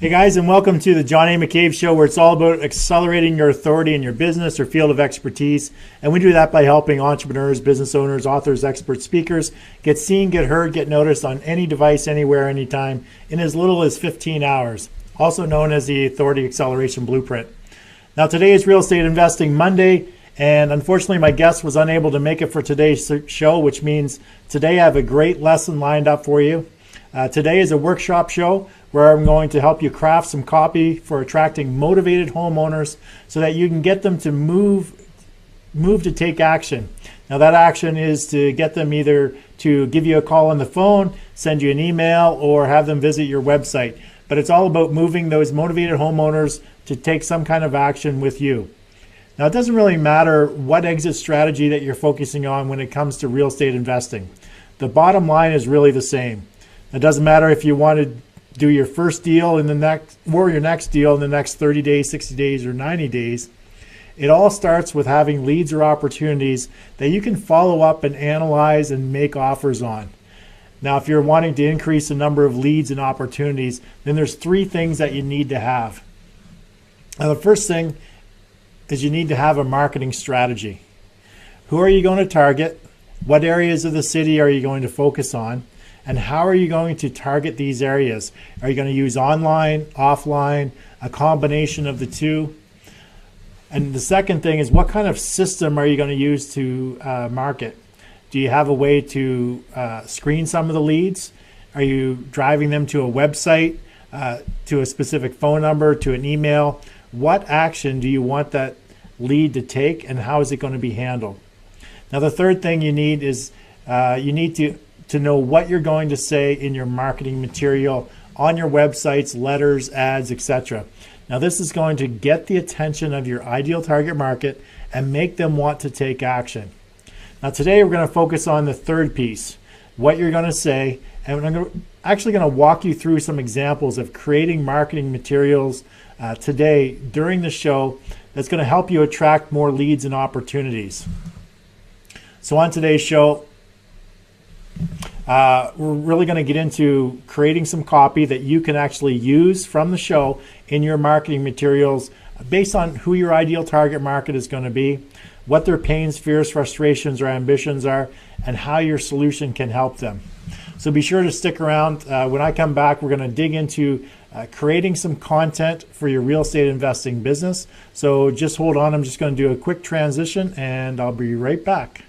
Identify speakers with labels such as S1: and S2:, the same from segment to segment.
S1: Hey guys, and welcome to the John A. McCabe Show, where it's all about accelerating your authority in your business or field of expertise. And we do that by helping entrepreneurs, business owners, authors, experts, speakers get seen, get heard, get noticed on any device, anywhere, anytime in as little as 15 hours, also known as the Authority Acceleration Blueprint. Now today is Real Estate Investing Monday, and unfortunately my guest was unable to make it for today's show, which means today I have a great lesson lined up for you. Today is a workshop show where I'm going to help you craft some copy for attracting motivated homeowners so that you can get them to move to take action. Now that action is to get them either to give you a call on the phone, send you an email, or have them visit your website. But it's all about moving those motivated homeowners to take some kind of action with you. Now it doesn't really matter what exit strategy that you're focusing on when it comes to real estate investing. The bottom line is really the same. It doesn't matter if you want to do your first deal in the next, or your next deal in the next 30 days, 60 days, or 90 days. It all starts with having leads or opportunities that you can follow up and analyze and make offers on. Now, if you're wanting to increase the number of leads and opportunities, then there's three things that you need to have. Now, the first thing is you need to have a marketing strategy. Who are you going to target? What areas of the city are you going to focus on? And how are you going to target these areas? Are you going to use online, offline, a combination of the two? And the second thing is, what kind of system are you going to use to market? Do you have a way to screen some of the leads? Are you driving them to a website, to a specific phone number, to an email? What action do you want that lead to take, and how is it going to be handled? Now, the third thing you need is you need to know what you're going to say in your marketing material on your websites, letters, ads, etc. Now this is going to get the attention of your ideal target market and make them want to take action. Now today we're going to focus on the third piece, what you're going to say, and I'm actually going to walk you through some examples of creating marketing materials today during the show that's going to help you attract more leads and opportunities. So on today's show, we're really going to get into creating some copy that you can actually use from the show in your marketing materials based on who your ideal target market is going to be, what their pains, fears, frustrations, or ambitions are, and how your solution can help them. So be sure to stick around. When I come back, we're going to dig into creating some content for your real estate investing business. So just hold on. I'm just going to do a quick transition and I'll be right back.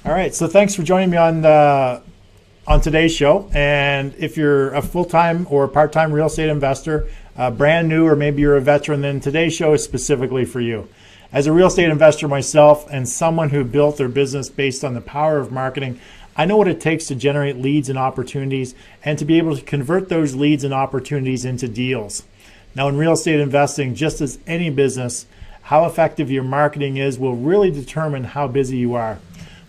S1: All right, so thanks for joining me on today's show. And if you're a full-time or part-time real estate investor, brand new, or maybe you're a veteran, then today's show is specifically for you. As a real estate investor myself and someone who built their business based on the power of marketing, I know what it takes to generate leads and opportunities and to be able to convert those leads and opportunities into deals. Now in real estate investing, just as any business, how effective your marketing is will really determine how busy you are.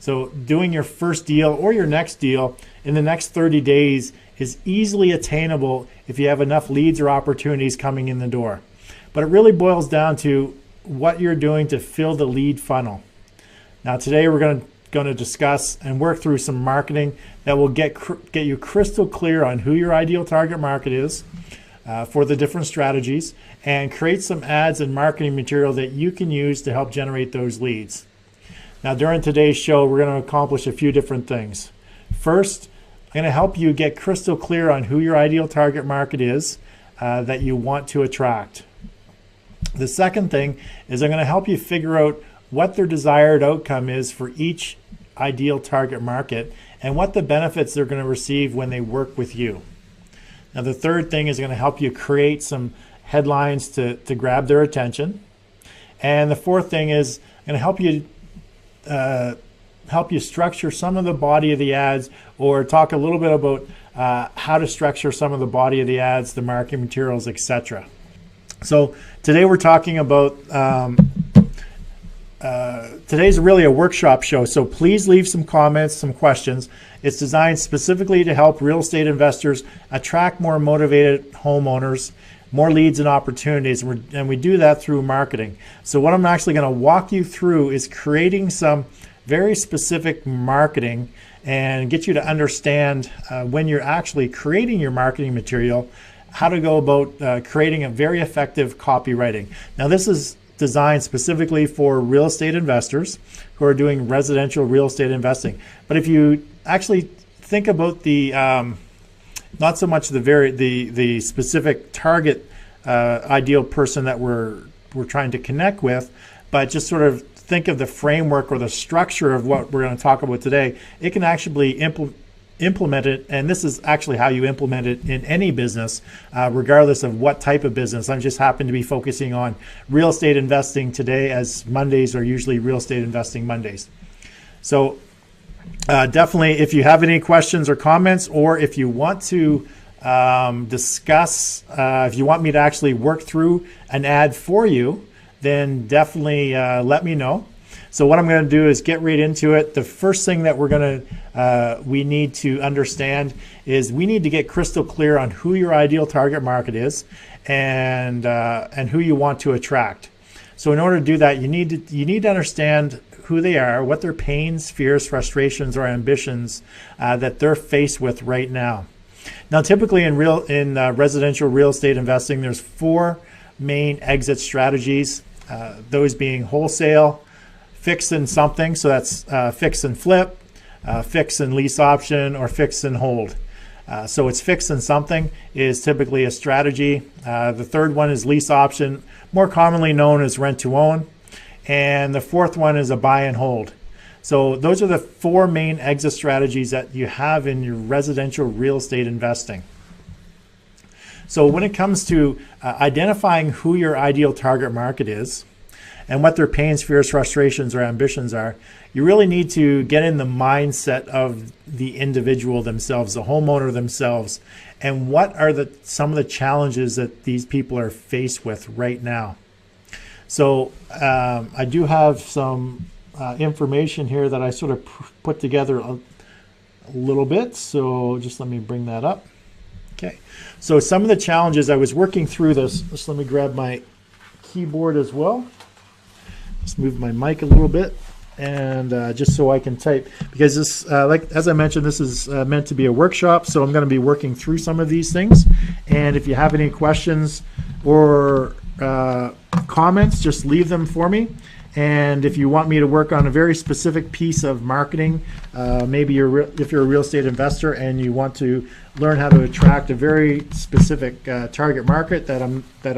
S1: So doing your first deal or your next deal in the next 30 days is easily attainable if you have enough leads or opportunities coming in the door. But it really boils down to what you're doing to fill the lead funnel. Now today we're going to discuss and work through some marketing that will get you crystal clear on who your ideal target market is for the different strategies, and create some ads and marketing material that you can use to help generate those leads. Now during today's show, we're going to accomplish a few different things. First, I'm going to help you get crystal clear on who your ideal target market is that you want to attract. The second thing is I'm going to help you figure out what their desired outcome is for each ideal target market and what the benefits they're going to receive when they work with you. Now the third thing is going to help you create some headlines to grab their attention. And the fourth thing is I'm going to help you structure some of the body of the ads, or talk a little bit about how to structure some of the body of the ads, the marketing materials, etc. So today we're talking about, today's really a workshop show, so please leave some comments, some questions. It's designed specifically to help real estate investors attract more motivated homeowners, more leads and opportunities, and we do that through marketing. So what I'm actually going to walk you through is creating some very specific marketing and get you to understand when you're actually creating your marketing material, how to go about creating a very effective copywriting. Now, this is designed specifically for real estate investors who are doing residential real estate investing. But if you actually think about the not so much the specific target ideal person that we're trying to connect with, but just sort of think of the framework or the structure of what we're going to talk about today, it can actually implement it, and this is actually how you implement it in any business, regardless of what type of business. I just happen to be focusing on real estate investing today, as Mondays are usually real estate investing Mondays. So definitely, if you have any questions or comments, or if you want to discuss, if you want me to actually work through an ad for you, then definitely let me know. So what I'm going to do is get right into it. The first thing that we need to understand is we need to get crystal clear on who your ideal target market is and who you want to attract. So in order to do that, you need to understand who they are, what their pains, fears, frustrations, or ambitions that they're faced with right now. Now, typically in residential real estate investing, there's 4 main exit strategies. Those being wholesale, fix and something, so that's fix and flip, fix and lease option, or fix and hold. So it's fix and something is typically a strategy. The third one is lease option, more commonly known as rent to own. And the fourth one is a buy and hold. So those are the 4 main exit strategies that you have in your residential real estate investing. So when it comes to identifying who your ideal target market is and what their pains, fears, frustrations, or ambitions are, you really need to get in the mindset of the individual themselves, the homeowner themselves, and what are some of the challenges that these people are faced with right now. So I do have some information here that I sort of put together a little bit. So just let me bring that up. Okay, so some of the challenges, I was working through this. Just let me grab my keyboard as well. Just move my mic a little bit, and just so I can type, because this, like as I mentioned, this is meant to be a workshop, so I'm going to be working through some of these things. And if you have any questions or comments, just leave them for me. And if you want me to work on a very specific piece of marketing, maybe if you're a real estate investor and you want to learn how to attract a very specific target market that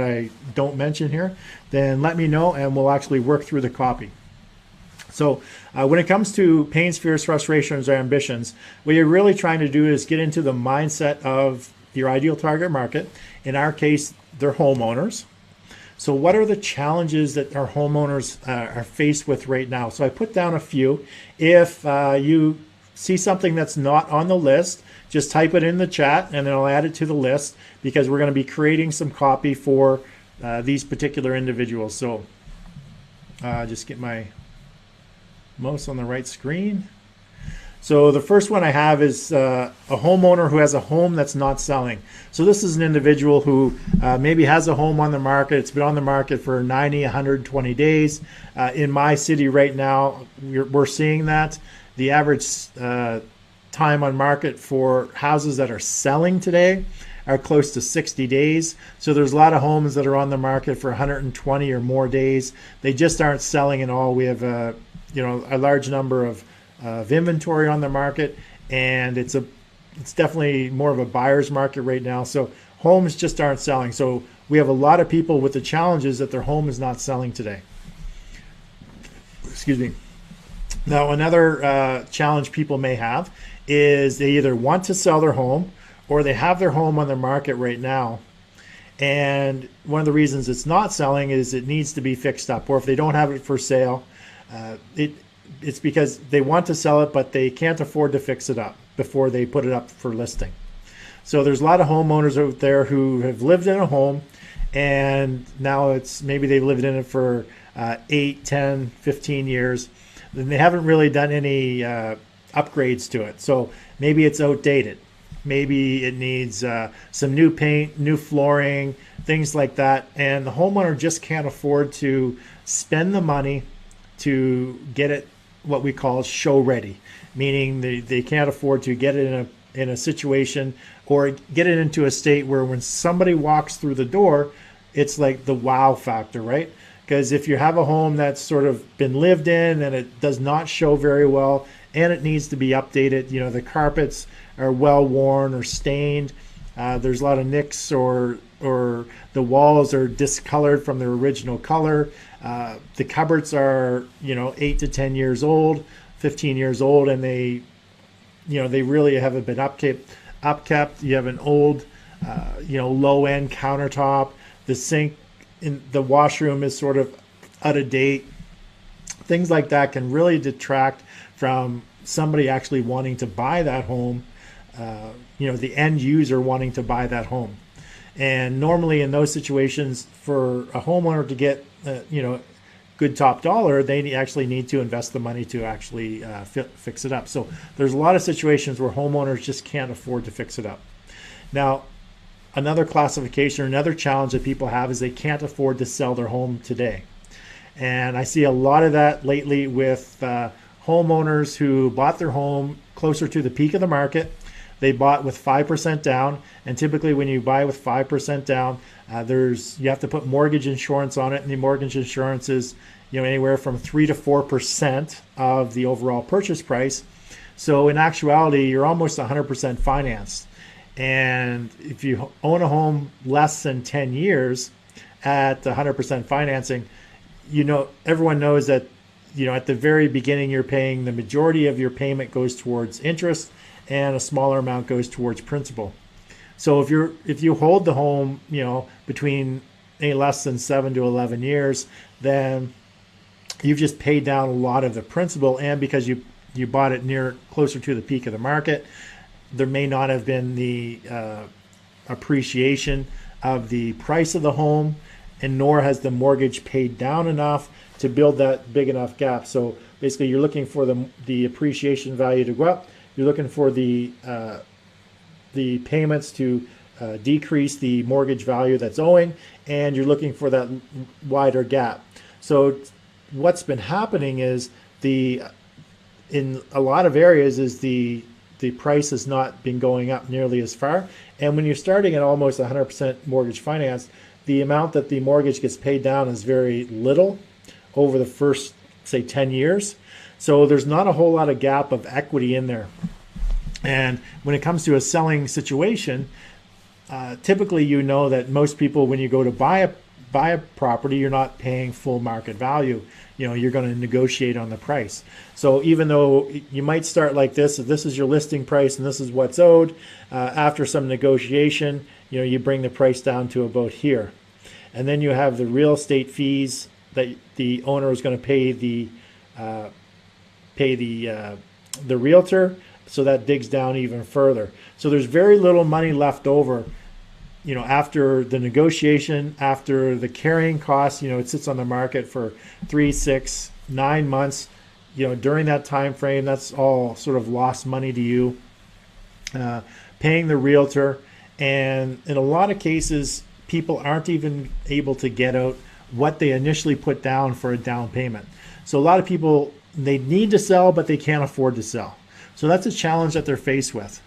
S1: I don't mention here, then let me know and we'll actually work through the copy. So when it comes to pains, fears, frustrations, or ambitions, what you're really trying to do is get into the mindset of your ideal target market. In our case, they're homeowners. So what are the challenges that our homeowners are faced with right now? So I put down a few. If you see something that's not on the list, just type it in the chat and then I'll add it to the list, because we're going to be creating some copy for these particular individuals. So just get my mouse on the right screen. So the first one I have is a homeowner who has a home that's not selling. So this is an individual who maybe has a home on the market. It's been on the market for 90, 120 days. In my city right now, we're seeing that. The average time on market for houses that are selling today are close to 60 days. So there's a lot of homes that are on the market for 120 or more days. They just aren't selling at all. We have a large number of inventory on the market, and it's definitely more of a buyer's market right now. So homes just aren't selling. So we have a lot of people with the challenges that their home is not selling today. Excuse me. Now, another challenge people may have is they either want to sell their home or they have their home on the market right now. And one of the reasons it's not selling is it needs to be fixed up, or if they don't have it for sale, it's because they want to sell it, but they can't afford to fix it up before they put it up for listing. So there's a lot of homeowners out there who have lived in a home, and now maybe they've lived in it for 8, 10, 15 years, and they haven't really done any upgrades to it. So maybe it's outdated. Maybe it needs some new paint, new flooring, things like that. And the homeowner just can't afford to spend the money to get it what we call show ready, meaning they can't afford to get it in a situation or get it into a state where when somebody walks through the door, it's like the wow factor, right? Because if you have a home that's sort of been lived in and it does not show very well and it needs to be updated, the carpets are well worn or stained, there's a lot of nicks or the walls are discolored from their original color, the cupboards are 8 to 10 years old, 15 years old, and they really haven't been upkept. You have an old low end countertop, the sink in the washroom is sort of out of date. Things like that can really detract from somebody actually wanting to buy that home, the end user wanting to buy that home. And normally in those situations, for a homeowner to get good top dollar, they actually need to invest the money to actually fix it up. So there's a lot of situations where homeowners just can't afford to fix it up. Now, another classification or another challenge that people have is they can't afford to sell their home today. And I see a lot of that lately with homeowners who bought their home closer to the peak of the market. They bought with 5% down, and typically when you buy with 5% down, you have to put mortgage insurance on it, and the mortgage insurance is anywhere from 3 to 4% of the overall purchase price. So in actuality, you're almost 100% financed. And if you own a home less than 10 years at 100% financing, everyone knows that at the very beginning you're paying, the majority of your payment goes towards interest and a smaller amount goes towards principal. So if you hold the home between any less than 7 to 11 years, then you've just paid down a lot of the principal, and because you bought it closer to the peak of the market, there may not have been the appreciation of the price of the home, and nor has the mortgage paid down enough to build that big enough gap. So basically you're looking for the appreciation value to go up. You're looking for the payments to decrease the mortgage value that's owing, and you're looking for that wider gap. So what's been happening is in a lot of areas is the price has not been going up nearly as far. And when you're starting at almost 100% mortgage finance, the amount that the mortgage gets paid down is very little over the first, say, 10 years. So there's not a whole lot of gap of equity in there. And when it comes to a selling situation, typically that most people, when you go to buy a property, you're not paying full market value. You're going to negotiate on the price. So even though you might start like this is your listing price and this is what's owed, after some negotiation, you bring the price down to about here. And then you have the real estate fees that the owner is going to pay the realtor, so that digs down even further. So there's very little money left over after the negotiation, after the carrying costs. It sits on the market for 3, 6, 9 months. During that time frame, that's all sort of lost money to you. Paying the realtor, and in a lot of cases, people aren't even able to get out what they initially put down for a down payment. So a lot of people, they need to sell, but they can't afford to sell. So that's a challenge that they're faced with.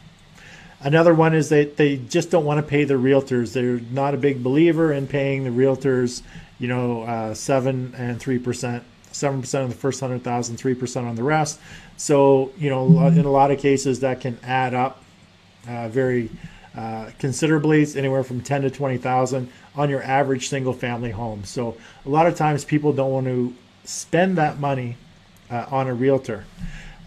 S1: Another one is that they just don't want to pay the realtors. They're not a big believer in paying the realtors, 7 and 3%, 7% on the first 100,000, 3% on the rest. So, in a lot of cases that can add up very considerably, anywhere from 10 to 20,000 on your average single family home. So a lot of times people don't want to spend that money on a realtor.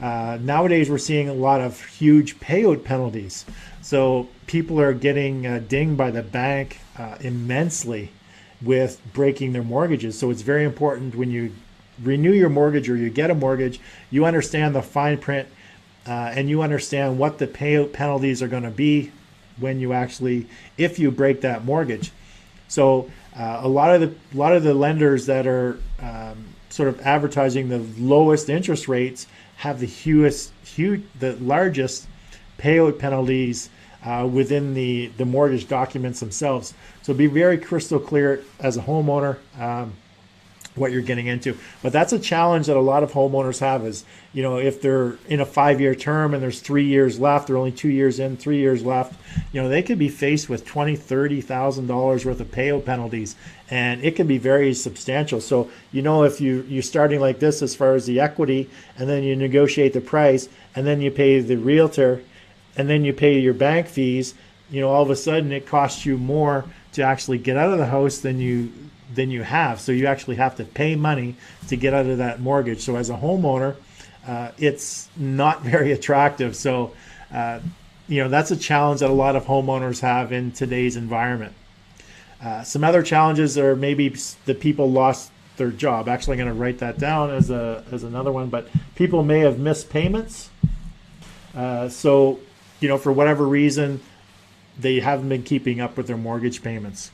S1: Nowadays, we're seeing a lot of huge payout penalties. So people are getting dinged by the bank immensely with breaking their mortgages. So it's very important when you renew your mortgage or you get a mortgage, you understand the fine print and you understand what the payout penalties are going to be when you if you break that mortgage. So a lot of the lenders that are sort of advertising the lowest interest rates have the largest payout penalties within the mortgage documents themselves. So be very crystal clear as a homeowner. what you're getting into. But that's a challenge that a lot of homeowners have is, if they're in a 5-year term and there's 3 years left, they're only 2 years in, 3 years left, they could be faced with $20,000-$30,000 worth of payout penalties, and it can be very substantial. So, if you're starting like this as far as the equity, and then you negotiate the price, and then you pay the realtor, and then you pay your bank fees, all of a sudden it costs you more to actually get out of the house than you have. So you actually have to pay money to get out of that mortgage. So as a homeowner, it's not very attractive. So, that's a challenge that a lot of homeowners have in today's environment. Some other challenges are maybe the people lost their job. Actually, I'm going to write that down as another one, but people may have missed payments. So, for whatever reason, they haven't been keeping up with their mortgage payments.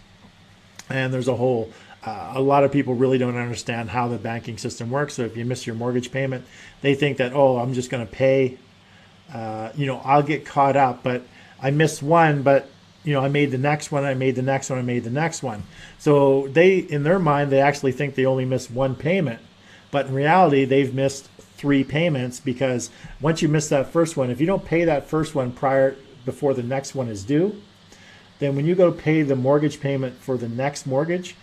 S1: And there's a lot of people really don't understand how the banking system works. So if you miss your mortgage payment, they think that, I'm just going to pay, I'll get caught up, but I missed one, but I made the next one, I made the next one, I made the next one. So in their mind, they actually think they only missed one payment, but in reality, they've missed 3 payments, because once you miss that first one, if you don't pay that first one before the next one is due, then when you go pay the mortgage payment for the next mortgage,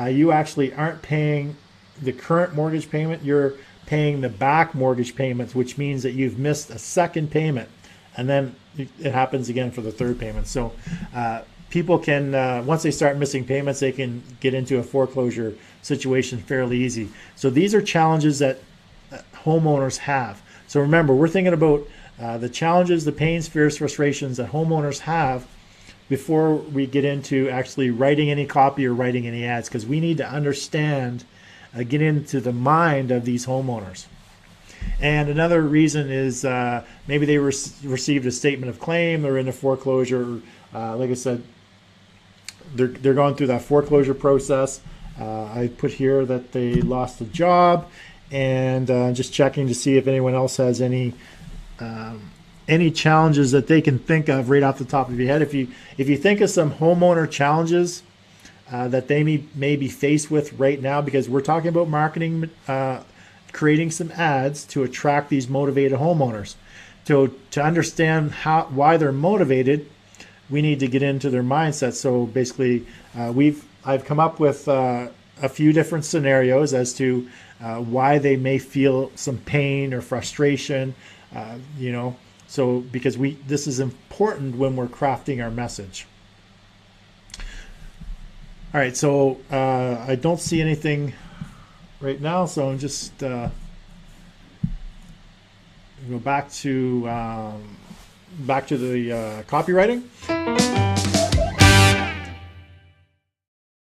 S1: you actually aren't paying the current mortgage payment, you're paying the back mortgage payments, which means that you've missed a second payment, and then it happens again for the third payment. So people can, once they start missing payments, they can get into a foreclosure situation fairly easy. So these are challenges that homeowners have. So remember, we're thinking about the challenges, the pains, fears, frustrations that homeowners have before we get into actually writing any copy or writing any ads, because we need to understand, get into the mind of these homeowners. And another reason is maybe they received a statement of claim, they're in a foreclosure. Like I said, they're going through that foreclosure process. I put here that they lost a job, and just checking to see if anyone else has any challenges that they can think of right off the top of your head. If you think of some homeowner challenges that they may be faced with right now, because we're talking about marketing, creating some ads to attract these motivated homeowners. To understand why they're motivated, we need to get into their mindset. So basically, I've come up with a few different scenarios as to why they may feel some pain or frustration, So because this is important when we're crafting our message. All right, so I don't see anything right now, so I'm just go back to the copywriting.